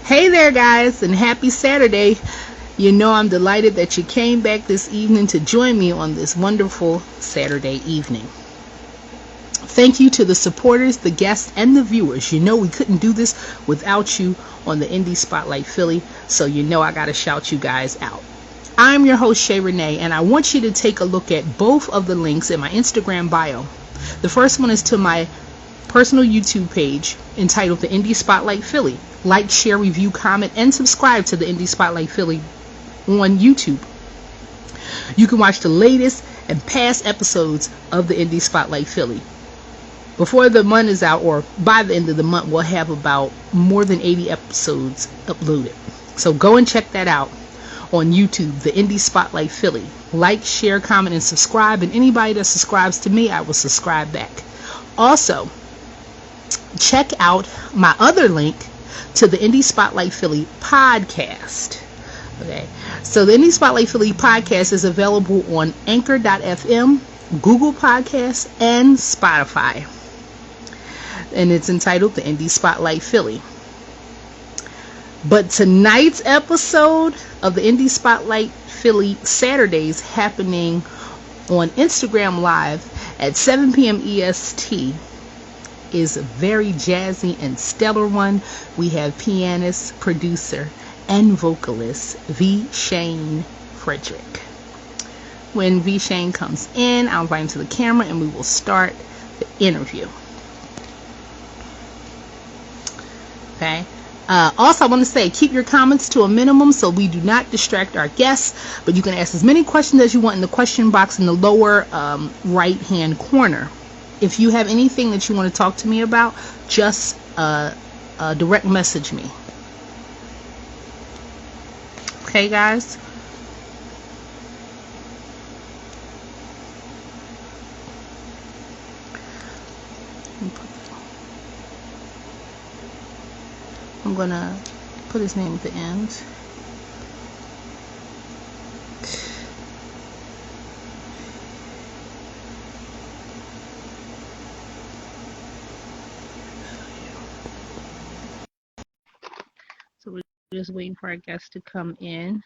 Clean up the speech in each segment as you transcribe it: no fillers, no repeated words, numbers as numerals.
Hey there, guys, and happy Saturday. You know, I'm delighted that you came back this evening to join me on this wonderful Saturday evening. Thank you to the supporters, the guests, and the viewers. You know, we couldn't do this without you on the Indie Spotlight Philly, so you know I got to shout you guys out. I'm your host, Shayrenee, and I want you to take a look at both of the links in my Instagram bio. The first one is to my personal YouTube page entitled The Indie Spotlight Philly. Like, share, review, comment, and subscribe to the Indie Spotlight Philly on YouTube. You can watch the latest and past episodes of the Indie Spotlight Philly. Before the month is out, or by the end of the month, we'll have about more than 80 episodes uploaded. So go and check that out on YouTube, the Indie Spotlight Philly. Like, share, comment, and subscribe. And anybody that subscribes to me, I will subscribe back. Also, check out my other link to the Indie Spotlight Philly podcast. Okay, so the Indie Spotlight Philly podcast is available on Anchor.fm, Google Podcasts, and Spotify. And it's entitled The Indie Spotlight Philly. But tonight's episode of the Indie Spotlight Philly Saturdays happening on Instagram Live at 7 p.m. EST is a very jazzy and stellar one. We have pianist, producer, and vocalist Shayne Frederick. When Shayne comes in, I'll invite him to the camera and we will start the interview. Okay. Also, I want to say, keep your comments to a minimum so we do not distract our guests, but you can ask as many questions as you want in the question box in the lower right hand corner. If you have anything that you want to talk to me about, just direct message me. Okay, guys? I'm going to put his name at the end. So we're just waiting for our guests to come in.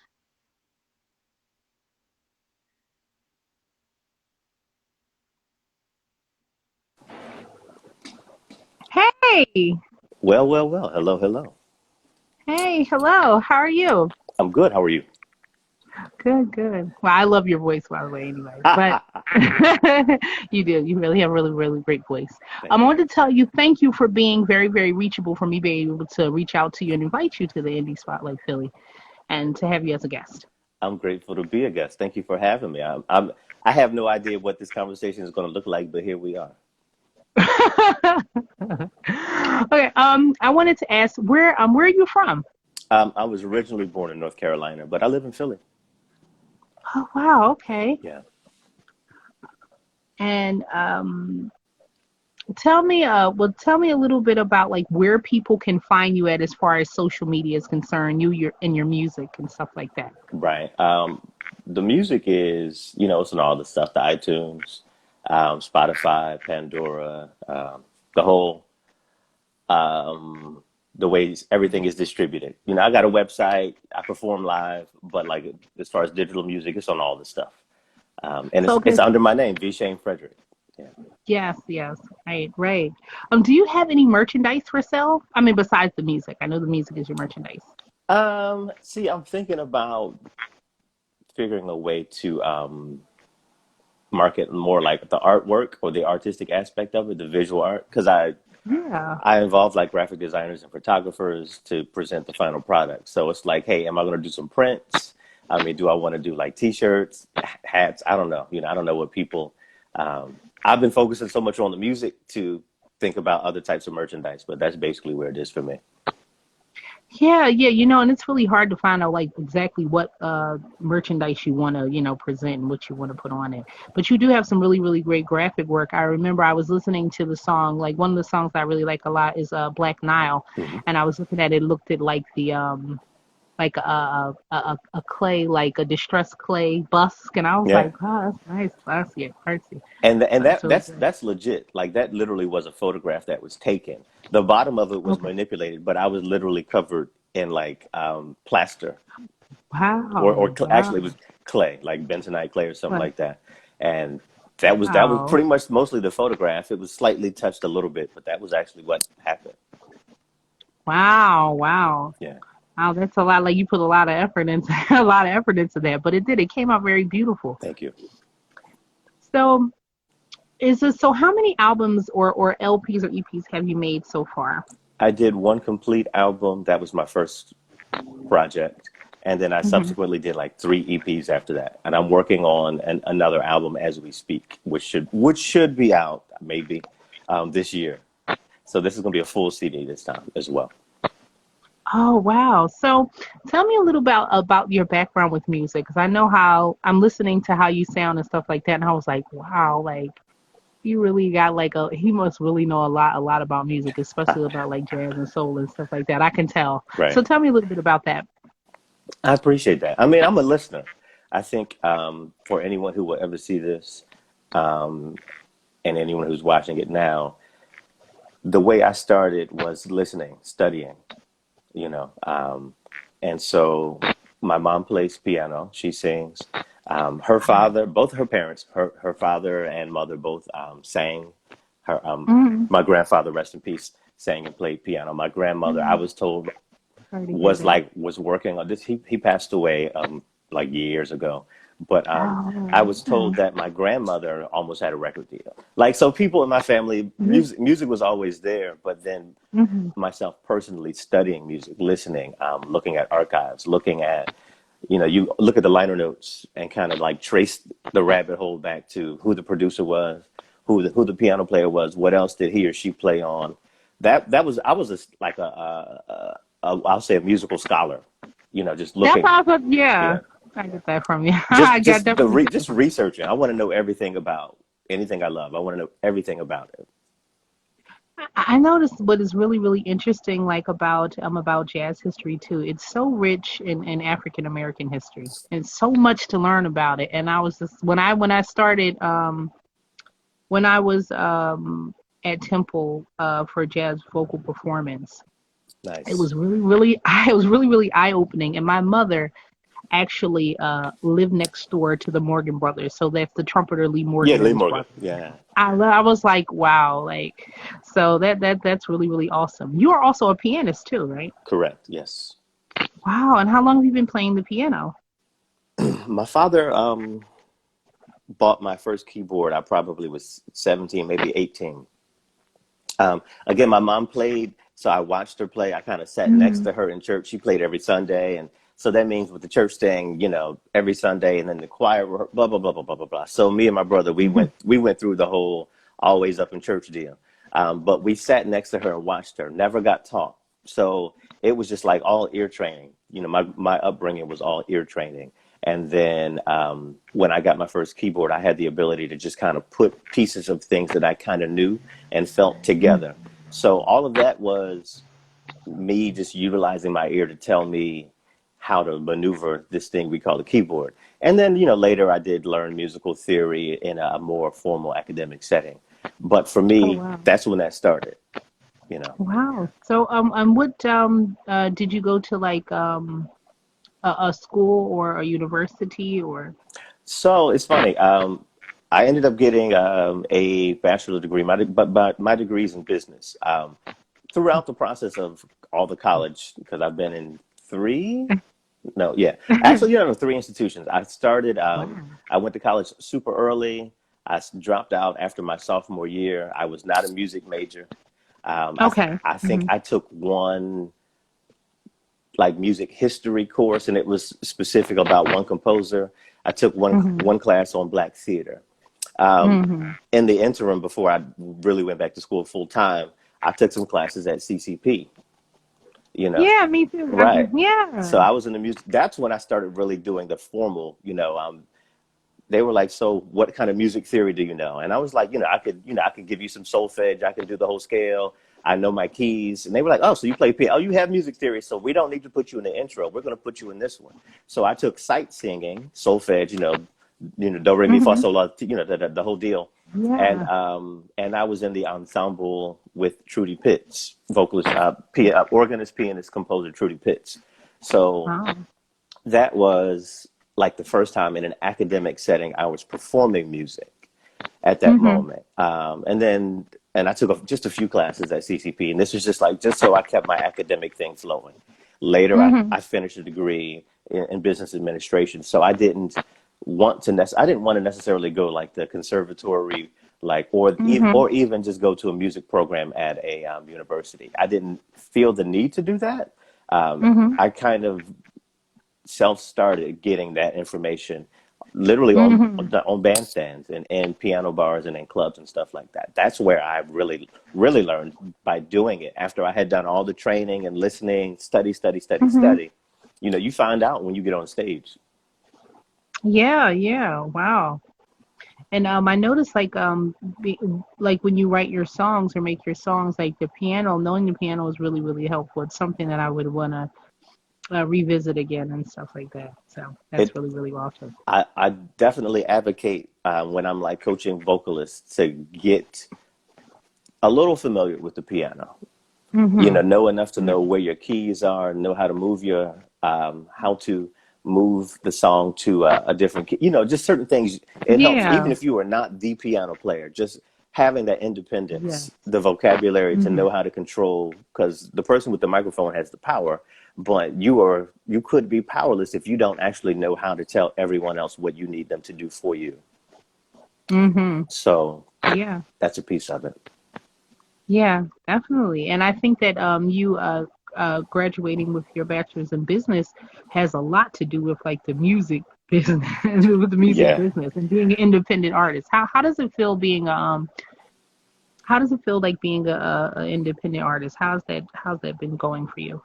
Hey! Well. Hello, hello. Hey, hello. How are you? I'm good. How are you? Good. Well, I love your voice, by the way, anyway. But you do. You really have a really, really great voice. I wanted to tell you thank you for being very, very reachable, for me being able to reach out to you and invite you to the Indie Spotlight Philly and to have you as a guest. I'm grateful to be a guest. Thank you for having me. I have no idea what this conversation is going to look like, but here we are. Okay. I wanted to ask where are you from? I was originally born in North Carolina, but I live in Philly. Oh wow. Okay. Yeah. And tell me a little bit about like where people can find you at as far as social media is concerned, your music and stuff like that. Right. The music is, it's on all the stuff, the iTunes, Spotify, Pandora, the whole, the ways everything is distributed. I got a website, I perform live, but like as far as digital music, it's on all the stuff. And it's under my name, Shayne Frederick. Yeah. Yes. Right. Do you have any merchandise for sale? I mean, besides the music. I know the music is your merchandise. See, I'm thinking about figuring a way to market more like the artwork or the artistic aspect of it, the visual art, because I involve like graphic designers and photographers to present the final product. So it's like, hey, am I going to do some prints? I mean, do I want to do like T-shirts, hats? I don't know. I don't know what people. I've been focusing so much on the music to think about other types of merchandise, but that's basically where it is for me. Yeah, and it's really hard to find out like exactly what merchandise you want to, present and what you want to put on it. But you do have some really, really great graphic work. I remember I was listening to the song, like one of the songs I really like a lot is Black Nile, and I was looking at it, looked at like the like a clay, like a distressed clay busk, and I was like, oh, that's nice, classy, artsy. And that's legit. Like that literally was a photograph that was taken. The bottom of it was manipulated, but I was literally covered in like plaster, or Wow. actually it Wow. was clay, like bentonite clay or something But like that. And that was wow. pretty much mostly the photograph. It was slightly touched a little bit, but that was actually what happened. Wow. Wow. Yeah, Wow, that's a lot. Like you put a lot of effort into a lot of effort into that, but it did. It came out very beautiful. thank you. So, so how many albums or LPs or EPs have you made so far? I did one complete album. That was my first project. And then I Hmm. subsequently did like three EPs after that. And I'm working on another album as we speak, which should be out maybe this year. So this is going to be a full CD this time as well. Oh, wow. So tell me a little about your background with music, because I know how I'm listening to how you sound and stuff like that, and I was like, wow, like he really got like he must really know a lot about music, especially about like jazz and soul and stuff like that. I can tell. Right. So tell me a little bit about that. I appreciate that. I mean, I'm a listener. I think for anyone who will ever see this, um, and anyone who's watching it now, the way I started was listening, studying, you know. And so my mom plays piano. She sings. Her father, both her parents, her father and mother both sang. Her Mm-hmm. My grandfather, rest in peace, sang and played piano. My grandmother, I Mm-hmm. was told, Sorry to hear that. was working on this. He passed away like years ago, but I Oh, was yeah. told that my grandmother almost had a record deal. Like, so people in my family, music was always there, but then Mm-hmm. myself personally studying music, listening, looking at archives, looking at, you look at the liner notes and kind of like trace the rabbit hole back to who the producer was, who the piano player was, what else did he or she play on. That was I was like I'll say a musical scholar, just That's looking, also, yeah, yeah, I get that from you. just I got just definitely get just researching. I want to know everything about anything I love. I want to know everything about it. I noticed what is really, really interesting, like about jazz history too. It's so rich in African American history, and so much to learn about it. And I was just when I started when I was at Temple for jazz vocal performance, it Nice. was really, really it was really, really eye opening. And my mother actually lived next door to the Morgan brothers, so that's the trumpeter Lee Yeah, Morgan and Lee his Morgan. brother. Yeah, I was like, wow, like so that's really, really awesome. You are also a pianist too, right? correct. Yes. Wow, and how long have you been playing the piano? My father bought my first keyboard. I probably was 17, maybe 18. Again, my mom played, so I watched her play. I kind of sat next Mm-hmm. to her in church. She played every Sunday, and so that means with the church thing, every Sunday, and then the choir, blah blah blah blah blah blah blah. So me and my brother, we went through the whole always up in church deal. But we sat next to her and watched her. Never got taught, so it was just like all ear training. My upbringing was all ear training. And then when I got my first keyboard, I had the ability to just kind of put pieces of things that I kind of knew and felt together. So all of that was me just utilizing my ear to tell me how to maneuver this thing we call the keyboard. And then, later I did learn musical theory in a more formal academic setting. But for Oh me, wow. that's when that started, you know. Wow. So what did you go to like a school or a university or So it's funny. I ended up getting a bachelor degree, but my degree is in business. Throughout the process of all the college, because I've been in three, no, yeah, actually, three institutions. wow. I went to college super early. Dropped out after my sophomore year. I was not a music major. Okay. I think Hmm. I took one like music history course, and it was specific about one composer. I took Hmm. one class on black theater. Um, Hmm. in the interim, before I really went back to school full time, I took some classes at CCP. You know, Yeah, me too. right? So Yeah. I was in the music. That's when I started really doing the formal. They were like, "So, what kind of music theory do you know?" And I was like, I could give you some solfege. I can do the whole scale. I know my keys." And they were like, "Oh, so you play piano? Oh, you have music theory. So we don't need to put you in the intro. We're going to put you in this one." So I took sight singing, solfege, do re mi fa Hmm. sol la, the whole deal. Yeah. And I was in the ensemble with Trudy Pitts, vocalist, organist, pianist, composer Trudy Pitts. So Wow. that was like the first time in an academic setting I was performing music at that Mhm. moment. And I took just a few classes at CCP, and this was just like just so I kept my academic thing flowing. Later, Mhm. I finished a degree in business administration, so I didn't want to necessarily go like the conservatory, like Mhm. or even just go to a music program at a university. I didn't feel the need to do that. Mhm. I kind of self started getting that information literally Mhm. on bandstands and piano bars and in clubs and stuff like that. That's where I really learned by doing it. After I had done all the training and listening, Mhm. study. You know, you find out when you get on stage. Yeah, yeah. Wow. And I noticed like when you write your songs or make your songs, like the piano, knowing the piano is really, really helpful. It's something that I would want to revisit again and stuff like that. So that's It really, really awesome. I definitely advocate when I'm like coaching vocalists to get a little familiar with the piano. You Mhm. know enough to Yeah. know where your keys are, know how to move how to move the song to a different key. You know, just certain things. It helps, even Yeah. if you are not the piano player, just having that independence, Yes. the vocabulary to Mhm. know how to control, because the person with the microphone has the power, but you could be powerless if you don't actually know how to tell everyone else what you need them to do for you. Mhm. So Yeah. that's a piece of it. Yeah, definitely. And I think that you graduating with your bachelor's in business has a lot to do with like the music business with the music Yeah. business and being an independent artist. How does it feel being how does it feel like being a independent artist? How's that been going for you?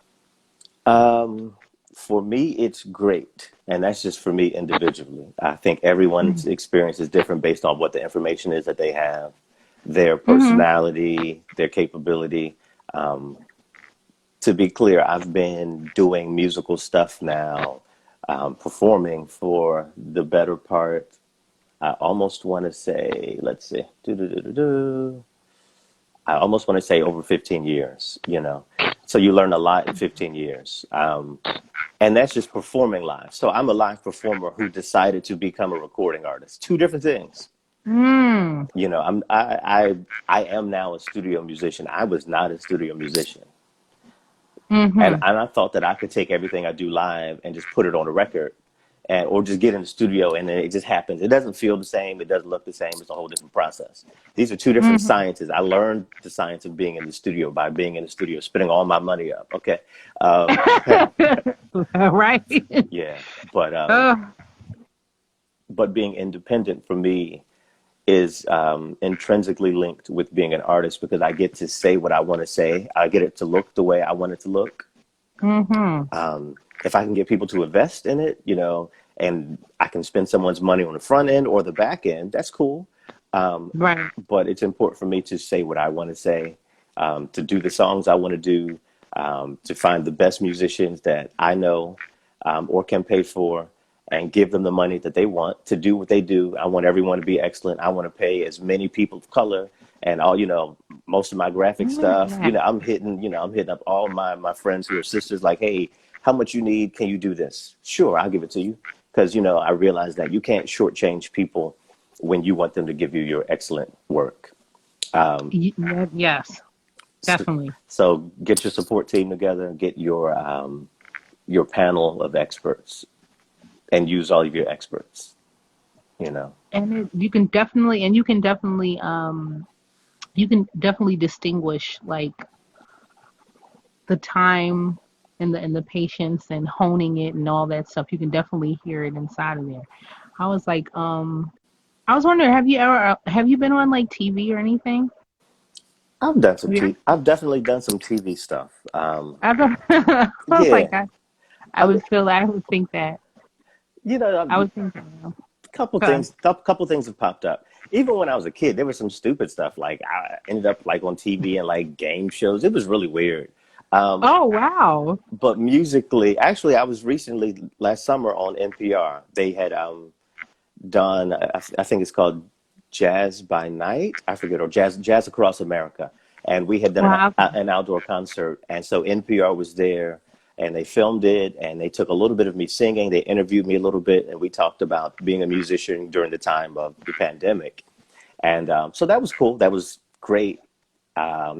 Um, for me, it's great. And that's just for me individually. I think everyone's experience is different based on what the information is that they have, their Mhm. personality, their capability. Um, to be clear, I've been doing musical stuff now, performing for the better part. I almost want to say, let's see, I almost want to say over 15 years, you know. So you learn a lot in 15 years. And that's just performing live. So I'm a live performer who decided to become a recording artist. Two different things. Mm. You know, I am now a studio musician. I was not a studio musician. Mhm. And I thought that I could take everything I do live and just put it on a record and or just get in the studio and then it just happens. It doesn't feel the same, it doesn't look the same, it's a whole different process. These are two different Mhm. sciences. I learned the science of being in the studio by being in the studio, spending all my money up. Okay. Um, Right? yeah, but um, Oh. but being independent for me is intrinsically linked with being an artist because I get to say what I want to say. I get it to look the way I want it to look. Mhm. If I can get people to invest in it, you know, and I can spend someone's money on the front end or the back end, that's cool. Um, Right. but it's important for me to say what I want to say, to do the songs I want to do, to find the best musicians that I know or can pay for and give them the money that they want to do what they do. I want everyone to be excellent. I want to pay as many people of color and all, you know, most of my graphic stuff, Yeah. I'm hitting up all my friends who are sisters like, hey, how much you need? Can you do this? Sure, I'll give it to you. Because, you know, I realize that you can't shortchange people when you want them to give you your excellent work. Yes, So, definitely. so get your support team together, get your panel of experts, and use all of your experts. You know, And you can definitely distinguish like the time and the patience and honing it and all that stuff. You can definitely hear it inside of there. I was like, I was wondering, have you been on like TV or anything? Have you? I've definitely done some TV stuff. Ever? I was Yeah, like, I I mean, would feel I would think that. you know, I would think that. Okay. couple things have popped up. Even when I was a kid, there was some stupid stuff. Like I ended up like on TV and like game shows. It was really weird. Um, Oh wow. but musically, actually, I was recently last summer on NPR. They had done, I think it's called Jazz by Night, I forget, or Jazz Across America. And we had done Wow. an outdoor concert. And so NPR was there and they filmed it and they took a little bit of me singing. They interviewed me a little bit and we talked about being a musician during the time of the pandemic. And so that was cool. That was great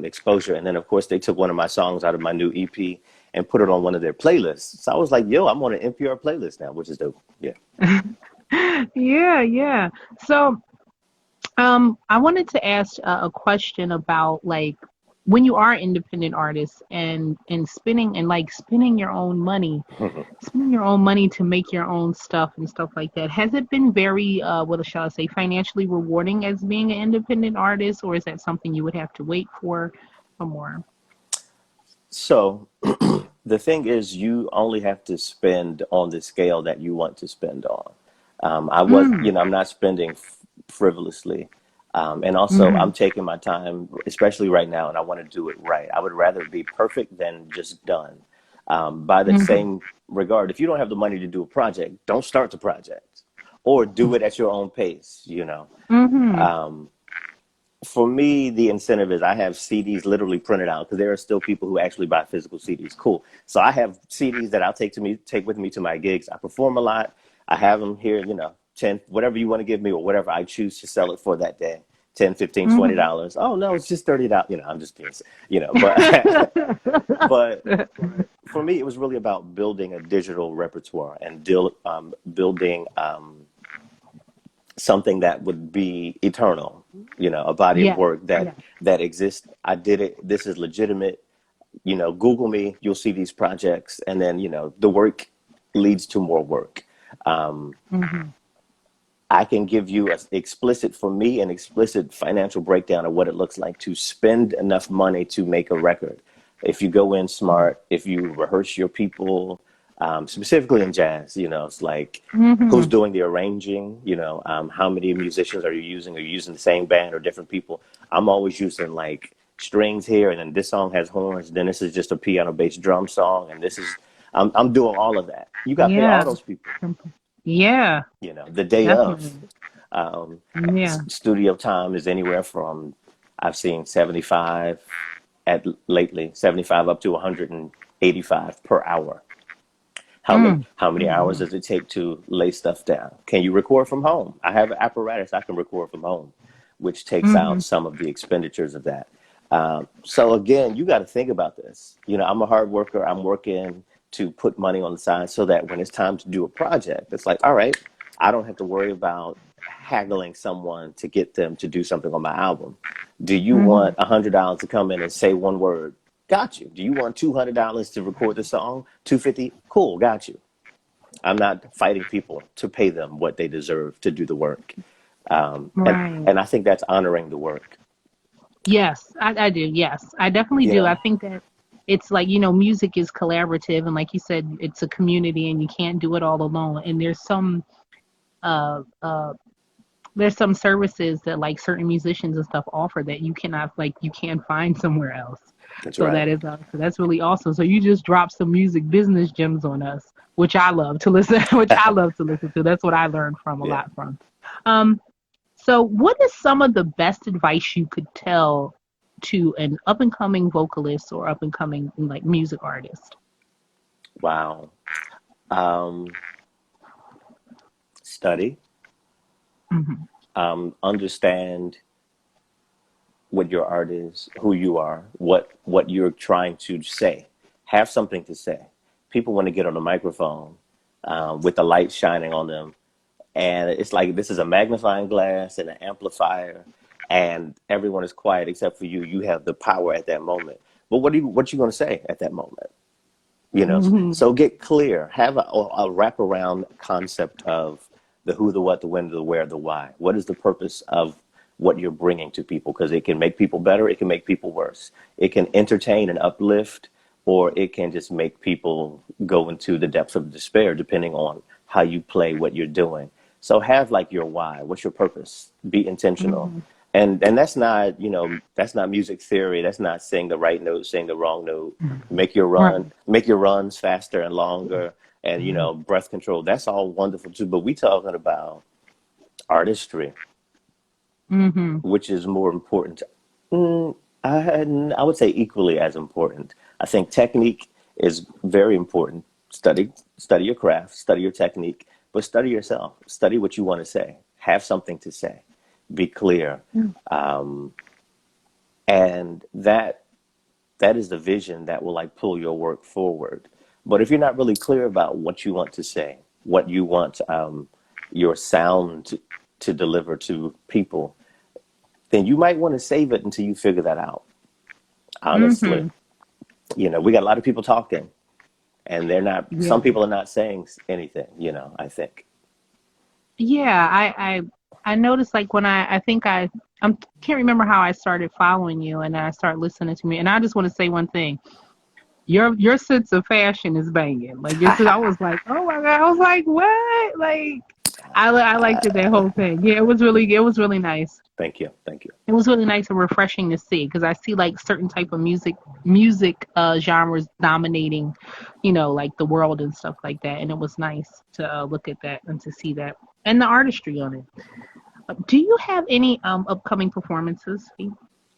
exposure. And then, of course, they took one of my songs out of my new EP and put it on one of their playlists. So I was like, yo, I'm on an NPR playlist now, which is dope. Yeah. Yeah, yeah. So, I wanted to ask a question about like when you are independent artists and spending and like spending your own money to make your own stuff and stuff like that. Has it been very, what shall I say, financially rewarding as being an independent artist, or is that something you would have to wait for more? So the thing is, you only have to spend on the scale that you want to spend on. Mm, I'm not spending frivolously. And also, mm-hmm, I'm taking my time, especially right now, and I want to do it right. I would rather be perfect than just done. By the mm-hmm, same regard, if you don't have the money to do a project, don't start the project or do it at your own pace. mm-hmm. Um, for me, the incentive is I have CDs literally printed out because there are still people who actually buy physical CDs. Cool. So I have CDs that I'll take with me to my gigs. I perform a lot. I have them here, 10, whatever you want to give me or whatever I choose to sell it for that day. 10, 15, Mm-hmm. $20. Oh no, it's just $30. I'm just being, but but for me, it was really about building a digital repertoire and building something that would be eternal, a body of Yeah, work yeah, that exists. I did it. This is legitimate. Google me, you'll see these projects, and then the work leads to more work. Um, mm-hmm. I can give you an explicit financial breakdown of what it looks like to spend enough money to make a record. If you go in smart, if you rehearse your people, specifically in jazz, it's like who's Mm-hmm. doing the arranging, how many musicians are you using? Are you using the same band or different people? I'm always using like strings here, and then this song has horns, then this is just a piano bass drum song, and I'm doing all of that. You got to pay all Yeah, those people, yeah, the day of. definitely. Um, Yeah. Studio time is anywhere from I've seen 75 at lately 75 up to 185 per hour. Mm. How many hours Mm-hmm. does it take to lay stuff down? Can you record from home? I have an apparatus I can record from home, which takes Mm-hmm. out some of the expenditures of that. So again, you got to think about this. I'm a hard worker. I'm working to put money on the side so that when it's time to do a project, it's like, all right, I don't have to worry about haggling someone to get them to do something on my album. Do you Mm-hmm. want $100 to come in and say one word? Got you. Do you want $200 to record the song? 250? Cool, got you. I'm not fighting people to pay them what they deserve to do the work. And Right. and I think that's honoring the work. Yes, I do. Yes, I definitely You do. I know, think that it's like, music is collaborative, and like you said, it's a community and you can't do it all alone. And uh there's some services that like certain musicians and stuff offer that you cannot, like, you can't find somewhere else. that's So right. that's really awesome. So you just dropped some music business gems on us, which I love to listen which I love to listen to. That's what I learned from a Yeah. lot from. Um So, what is some of the best advice you could tell to an up and coming vocalist or up and coming like music artist? Wow. Um, Study, Hmm. understand what your art is, who you are, what you're trying to say. Have something to say. People want to get on the microphone with the light shining on them, and it's like this is a magnifying glass and an amplifier, and everyone is quiet except for you. You have the power at that moment. But what you going to say at that moment? Hmm. So get clear. Have a wraparound concept of the who, the what, the when, the where, the why. What is the purpose of what you're bringing to people? Because it can make people better, it can make people worse. It can entertain and uplift, or it can just make people go into the depths of despair, depending on how you play what you're doing. So have like your why. What's your purpose? Be intentional. Hmm. And that's not music theory. That's not saying the right note, saying the wrong note. Right. Make your runs faster and longer, and Hmm. breath control. That's all wonderful too. But we talking about artistry. Mm-hmm. which is more important? Mm, I would say equally as important. I think technique is very important. Study your craft, study your technique, but study yourself. Study what you want to say. Have something to say. Be clear, and that is the vision that will like pull your work forward. But if you're not really clear about what you want to say, what you want your sound to deliver to people, then you might want to save it until you figure that out. Honestly, Mm-hmm. we got a lot of people talking, and they're not. Yeah. Some people are not saying anything. I think. Yeah, I noticed like when I think I can't remember how I started following you and I started listening to me and I just want to say one thing. Your sense of fashion is banging. Like your sense, I was like, oh my God. I was like, what? Like I liked it that whole thing. Yeah, it was really nice. Thank you. Thank you. It was really nice and refreshing to see because I see like certain type of music genres dominating, like the world and stuff like that. And it was nice to look at that and to see that and the artistry on it. Do you have any upcoming performances?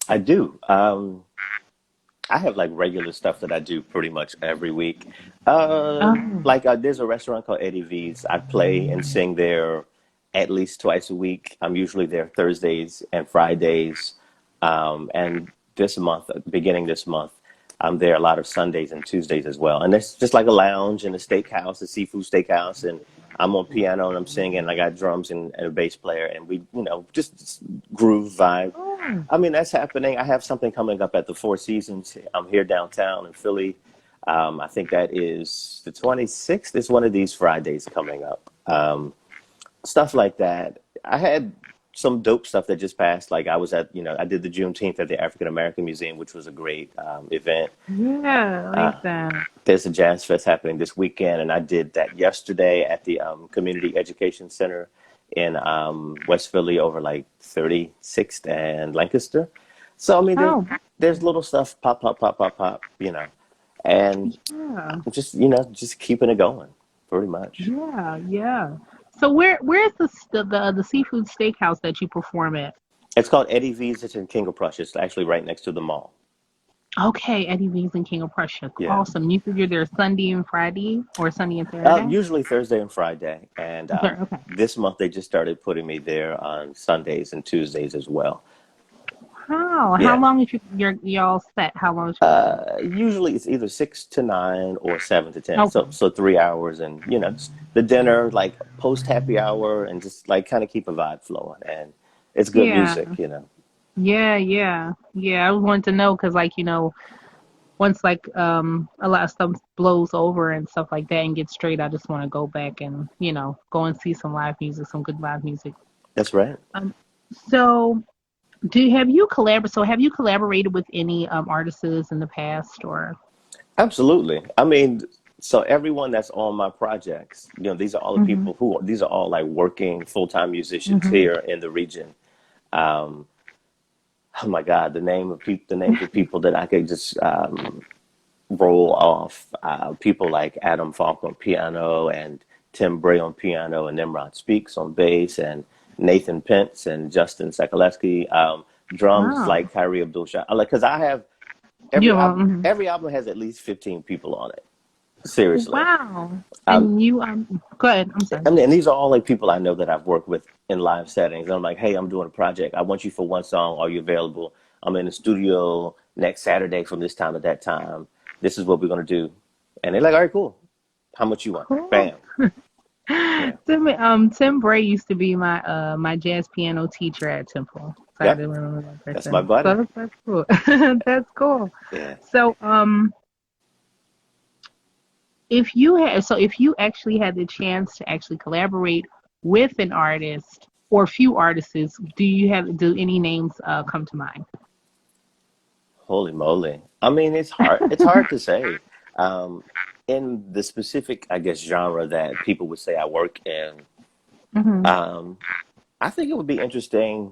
I do. I have like regular stuff that I do pretty much every week. Oh, Like there's a restaurant called Eddie V's. I play and sing there at least twice a week. I'm usually there Thursdays and Fridays. And this month, beginning this month, I'm there a lot of Sundays and Tuesdays as well. And it's just like a lounge in a steakhouse, a seafood steakhouse. And I'm on piano and I'm singing. And I got drums and a bass player. And we, just groove vibe. oh, I mean, that's happening. I have something coming up at the Four Seasons. I'm here downtown in Philly. I think that is the 26th. It's one of these Fridays coming up. Stuff like that. I had some dope stuff that just passed. Like I was I did the Juneteenth at the African American Museum, which was a great event. yeah, I like that. There's a jazz fest happening this weekend, and I did that yesterday at the Community Education Center in West Philly over like 36th and Lancaster. So I mean, Oh, there's little stuff pop, pop, pop, pop, pop, and yeah, just keeping it going, pretty much. yeah, yeah. So where's the seafood steakhouse that you perform at? It's called Eddie V's. It's in King of Prussia. It's actually right next to the mall. Okay, Eddie V's and King of Prussia. Yeah. Awesome. You figure there's Sunday and Friday or Sunday and Saturday? Usually Thursday and Friday, and Okay. this month they just started putting me there on Sundays and Tuesdays as well. How Yeah. long is y'all set? How long is your set? Usually it's either 6 to 9 or 7 to 10. Okay. So 3 hours, and just the dinner, like post happy hour, and just like kind of keep a vibe flowing. And it's good Yeah. music. Yeah, yeah, yeah. I wanted to know because, like, once like a lot of stuff blows over and stuff like that and get straight, I just want to go back and go and see some live music, some good live music. That's right. Um, so have you collaborated with any artists in the past or? Absolutely. I mean, so everyone that's on my projects, these are all the Hmm. people these are all like working full-time musicians Hmm. here in the region. Um, oh my God, the names of people that I could just roll off. People like Adam Falk on piano and Tim Bray on piano and Nimrod Speaks on bass and Nathan Pence and Justin Sekaleski. Drums Wow. like Kyrie Abdul-Shah. Like, because I have every Yeah. album. Every album has at least 15 people on it. Seriously. Wow. Um, And you go ahead. I'm sorry. I mean, and these are all like people I know that I've worked with in live settings. And I'm like, hey, I'm doing a project. I want you for one song. Are you available? I'm in the studio next Saturday from this time to that time. This is what we're gonna do. And they're like, all right, cool. How much you want? Cool. Bam. Yeah. Tim Bray used to be my jazz piano teacher at Temple. So I Yep. didn't remember that That's my person. buddy. So that's cool. That's cool. Yeah. So if you actually had the chance to actually collaborate with an artist or a few artists, do any names come to mind? Holy moly. I mean, it's hard. It's hard to say. Um, in the specific, I guess, genre that people would say I work in, Hmm. um, I think it would be interesting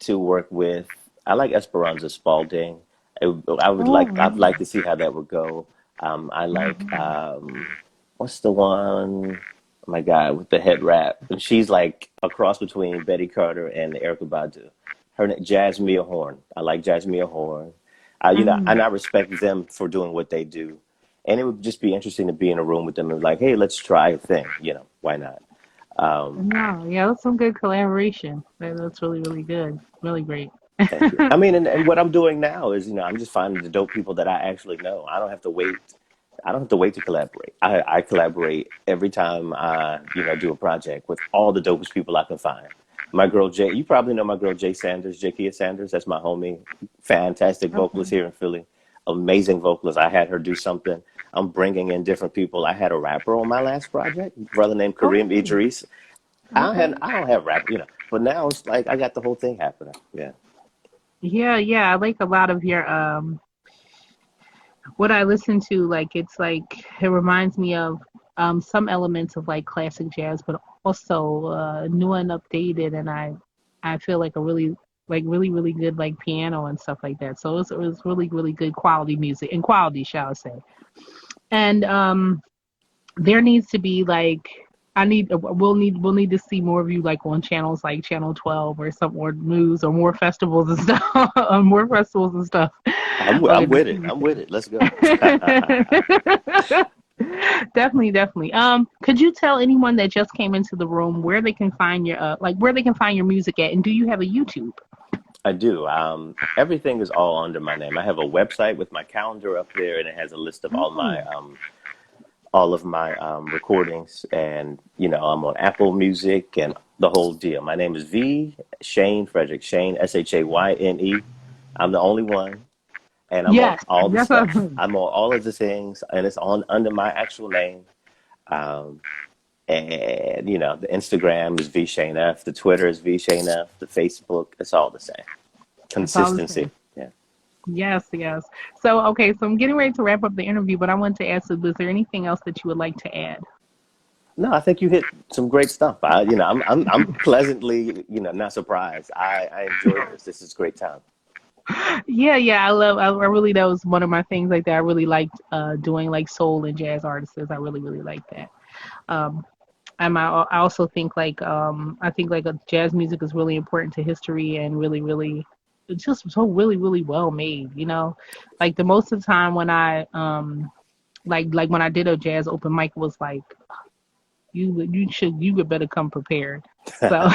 to work with. I like Esperanza Spalding. I'd Oh. like to see how that would go. I like, Mhm. what's the one? my guy with the head wrap, and she's like a cross between Betty Carter and Erykah Badu. Jasmine Horn. I like Jasmine Horn. And Mm. I respect them for doing what they do. And it would just be interesting to be in a room with them and like, hey, let's try a thing. Why not? Um, No, yeah, that's some good collaboration. That's really, really good. Really great. Thank you. I mean, and what I'm doing now is, I'm just finding the dope people that I actually know. I don't have to wait. I don't have to wait to collaborate. I collaborate every time I, do a project with all the dopest people I can find. My girl Jay, you probably know my girl Jay Sanders, Jakia Sanders. That's my homie. Fantastic vocalist Okay. here in Philly. Amazing vocalist. I had her do something. I'm bringing in different people. I had a rapper on my last project, a brother named Kareem Oh, Idris. okay. I don't have rap, but now it's like I got the whole thing happening. Yeah. Yeah, yeah. I like a lot of your what I listen to, like it's like it reminds me of some elements of like classic jazz, but also new and updated, and I feel like a really really good like piano and stuff like that. So it was really really good quality music and quality, shall I say? And there needs to be like we'll need to see more of you like on channels like Channel 12 or some more news or more festivals and stuff, more festivals and stuff. I'm Okay, with it. I'm with it. Let's go. definitely, definitely. Could you tell anyone that just came into the room where they can find your where they can find your music at, and do you have a YouTube? I do. Everything is all under my name. I have a website with my calendar up there, and it has a list of Oh, all of my recordings, and I'm on Apple Music and the whole deal. My name is V Shayne Frederick. Shayne, Shayne. I'm the only one, and I'm on yes, all the that's what stuff. I'm on all of the things, and it's on under my actual name. Um, and the Instagram is V Shayne F. The Twitter is V Shayne F. The Facebook, it's all the same. that's all the Consistency. same. Yeah. Yes, yes. So, okay, so I'm getting ready to wrap up the interview, but I wanted to ask, was there anything else that you would like to add? No, I think you hit some great stuff. I'm pleasantly, not surprised. I enjoyed this. This is a great time. Yeah, yeah, I really, that was one of my things like that. I really liked doing like soul and jazz artists. I really, really like that. Um, I also think like I think like jazz music is really important to history and really really it's just so really really well made, like the most of the time when I like when I did a jazz open mic, it was like you would better come prepared. So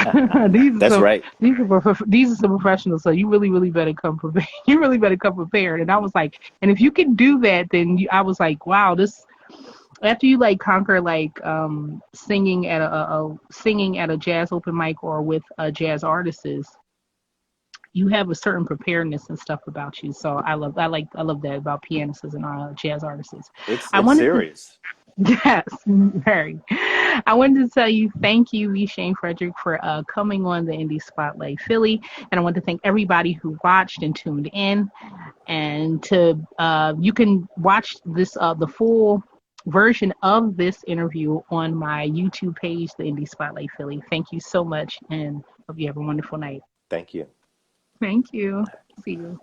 these are That's some right. these are some professionals. So you really really better come prepared. You really better come prepared. And I was like, and if you can do that, then I was like, wow, this after you like conquer like singing at a jazz open mic or with jazz artists, you have a certain preparedness and stuff about you. So I love that about pianists and jazz artists. I It's wanted to serious. yes, very. I wanted to tell you thank you, Shayne Frederick, for coming on the Indie Spotlight Philly, and I want to thank everybody who watched and tuned in. And to you can watch this the full version of this interview on my YouTube page, the Indie Spotlight Philly. Thank you so much, and hope you have a wonderful night. Thank you. Thank you. See you.